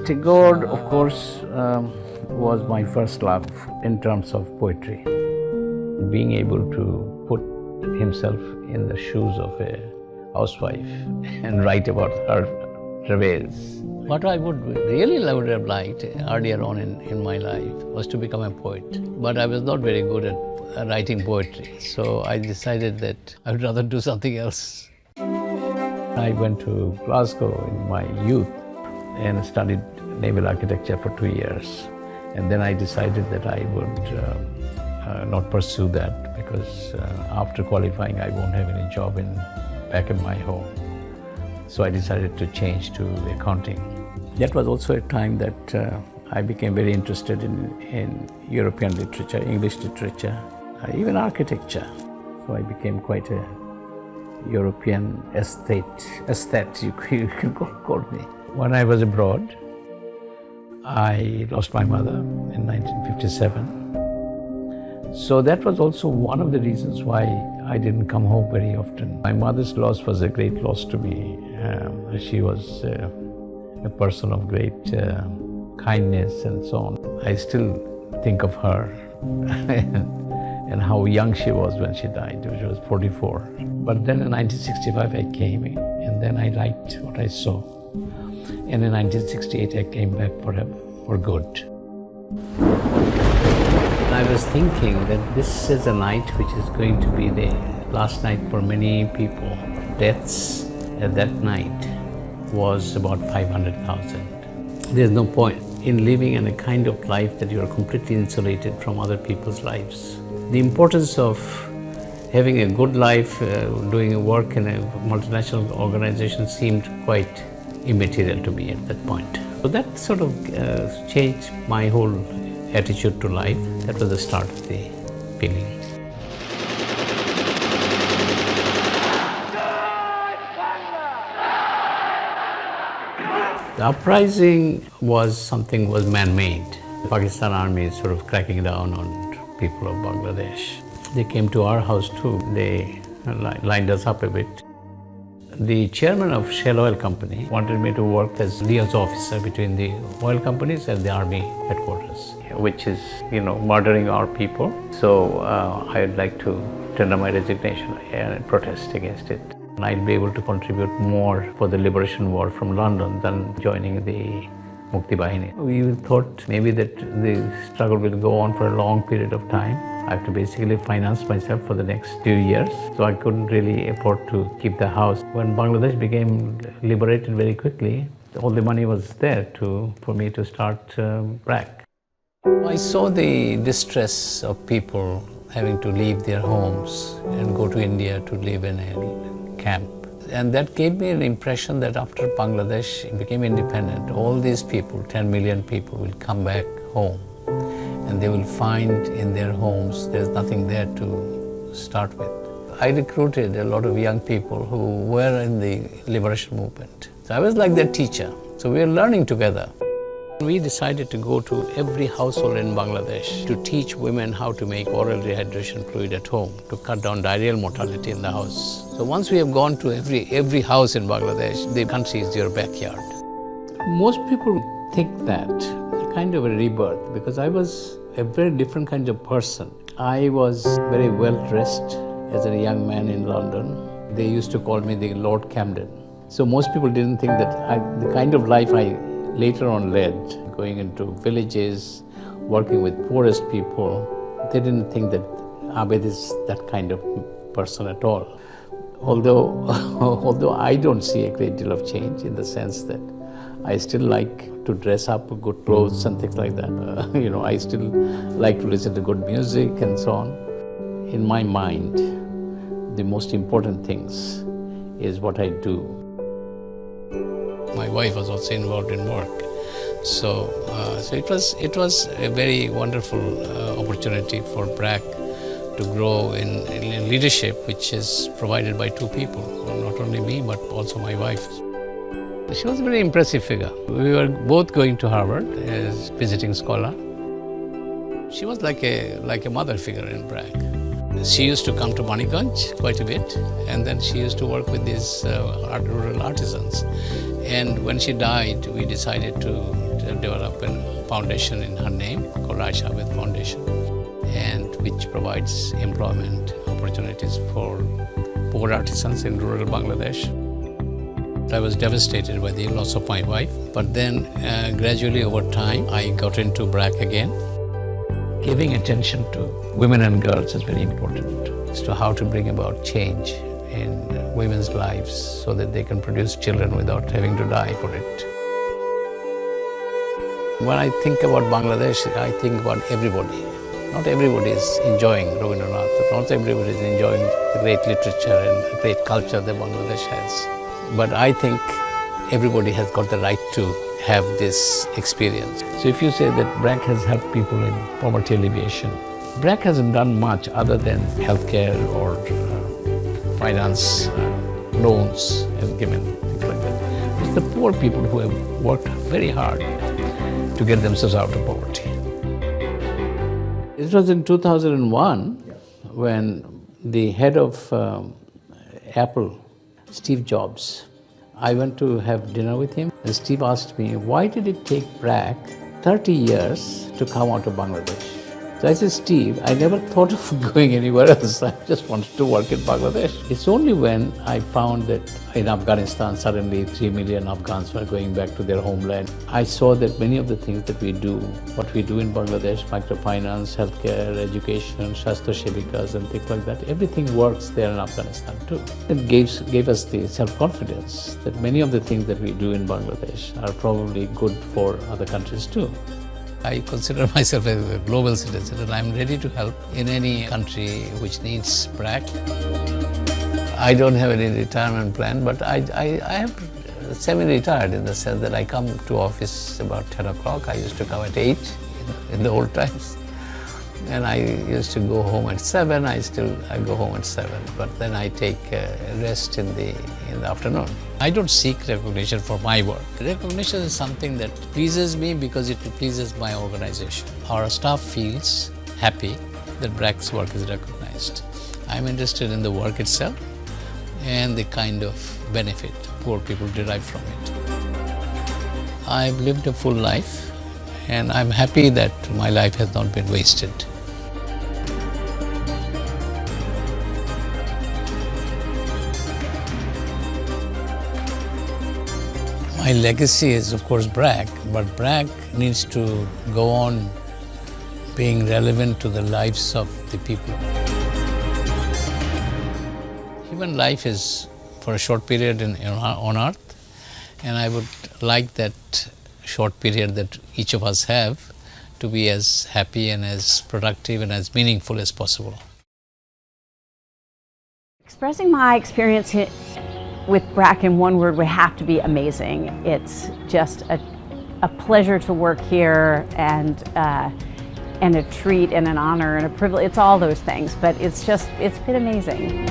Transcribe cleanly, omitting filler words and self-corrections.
Tagore, of course, was my first love in terms of poetry. Being able to put himself in the shoes of a housewife and write about her travails. What I would have liked earlier on in my life was to become a poet. But I was not very good at writing poetry, so I decided that I would rather do something else. I went to Glasgow in my youth and studied naval architecture for 2 years. And then I decided that I would not pursue that because after qualifying I won't have any job back in my home. So I decided to change to accounting. That was also a time that I became very interested in European literature, English literature, even architecture. So I became quite a European aesthete, you can call me. When I was abroad, I lost my mother in 1957. So that was also one of the reasons why I didn't come home very often. My mother's loss was a great loss to me. She was a person of great kindness and so on. I still think of her and how young she was when she died. She was 44. But then in 1965 I came and then I liked what I saw. And in 1968 I came back for good. I was thinking that this is a night which is going to be the last night for many people. Deaths at that night was about 500,000. There's no point in living in a kind of life that you are completely insulated from other people's lives. The importance of having a good life, doing work in a multinational organization seemed quite immaterial to me at that point. So that sort of changed my whole attitude to life. That was the start of the feeling. The uprising was man-made. The Pakistan army is sort of cracking down on people of Bangladesh. They came to our house too. They lined us up a bit. The chairman of Shell Oil Company wanted me to work as liaison officer between the oil companies and the army headquarters, which is, murdering our people. So I'd like to tender my resignation and protest against it. And I'd be able to contribute more for the liberation war from London than joining the Mukti Bahini. We thought maybe that the struggle will go on for a long period of time. I have to basically finance myself for the next 2 years. So I couldn't really afford to keep the house. When Bangladesh became liberated very quickly, all the money was there for me to start BRAC. I saw the distress of people having to leave their homes and go to India to live in a camp. And that gave me an impression that after Bangladesh became independent, all these people, 10 million people, will come back home. And they will find in their homes there's nothing there to start with. I recruited a lot of young people who were in the liberation movement. So I was like their teacher. So we were learning together. We decided to go to every household in Bangladesh to teach women how to make oral rehydration fluid at home to cut down diarrheal mortality in the house. So once we have gone to every house in Bangladesh, the country is your backyard. Most people think that a kind of a rebirth because I was a very different kind of person. I was very well dressed as a young man in London. They used to call me the Lord Camden. So most people didn't think that the kind of life I later on led, going into villages, working with poorest people, they didn't think that Abed is that kind of person at all. Although I don't see a great deal of change in the sense that I still like to dress up with good clothes and things like that. I still like to listen to good music and so on. In my mind, the most important things is what I do. My wife was also involved in work. So it was a very wonderful opportunity for BRAC to grow in leadership, which is provided by two people, not only me, but also my wife. She was a very impressive figure. We were both going to Harvard as visiting scholar. She was like a mother figure in BRAC. She used to come to Maniganj quite a bit, and then she used to work with these rural artisans. And when she died, we decided to develop a foundation in her name called Aisha Abed Foundation, and which provides employment opportunities for poor artisans in rural Bangladesh. I was devastated by the loss of my wife, but then gradually over time, I got into BRAC again. Giving attention to women and girls is very important as to how to bring about change in women's lives so that they can produce children without having to die for it. When I think about Bangladesh, I think about everybody. Not everybody is enjoying Rabindranath, not everybody is enjoying the great literature and the great culture that Bangladesh has. But I think everybody has got the right to have this experience. So if you say that BRAC has helped people in poverty alleviation, BRAC hasn't done much other than healthcare or finance, loans have given, things like that. It's the poor people who have worked very hard to get themselves out of poverty. It was in 2001 when the head of Apple, Steve Jobs, I went to have dinner with him, and Steve asked me, why did it take BRAC 30 years to come out of Bangladesh? So I said, Steve, I never thought of going anywhere else. I just wanted to work in Bangladesh. It's only when I found that in Afghanistan, suddenly 3 million Afghans were going back to their homeland. I saw that many of the things that we do, what we do in Bangladesh, microfinance, healthcare, education, Shastra Shebikas and things like that, everything works there in Afghanistan too. It gave us the self-confidence that many of the things that we do in Bangladesh are probably good for other countries too. I consider myself as a global citizen and I'm ready to help in any country which needs BRAC. I don't have any retirement plan, but I have semi-retired in the sense that I come to office about 10 o'clock. I used to come at 8 in the old times. And I used to go home at 7. I go home at 7, but then I take rest in the afternoon. I don't seek recognition for my work. Recognition is something that pleases me because it pleases my organization. Our staff feels happy that BRAC's work is recognized. I'm interested in the work itself and the kind of benefit poor people derive from it. I've lived a full life and I'm happy that my life has not been wasted. My legacy is, of course, BRAC, but BRAC needs to go on being relevant to the lives of the people. Human life is for a short period on earth, and I would like that short period that each of us have to be as happy and as productive and as meaningful as possible. Expressing my experience with BRAC in one word would have to be amazing. It's just a pleasure to work here and a treat and an honor and a privilege. It's all those things, but it's been amazing.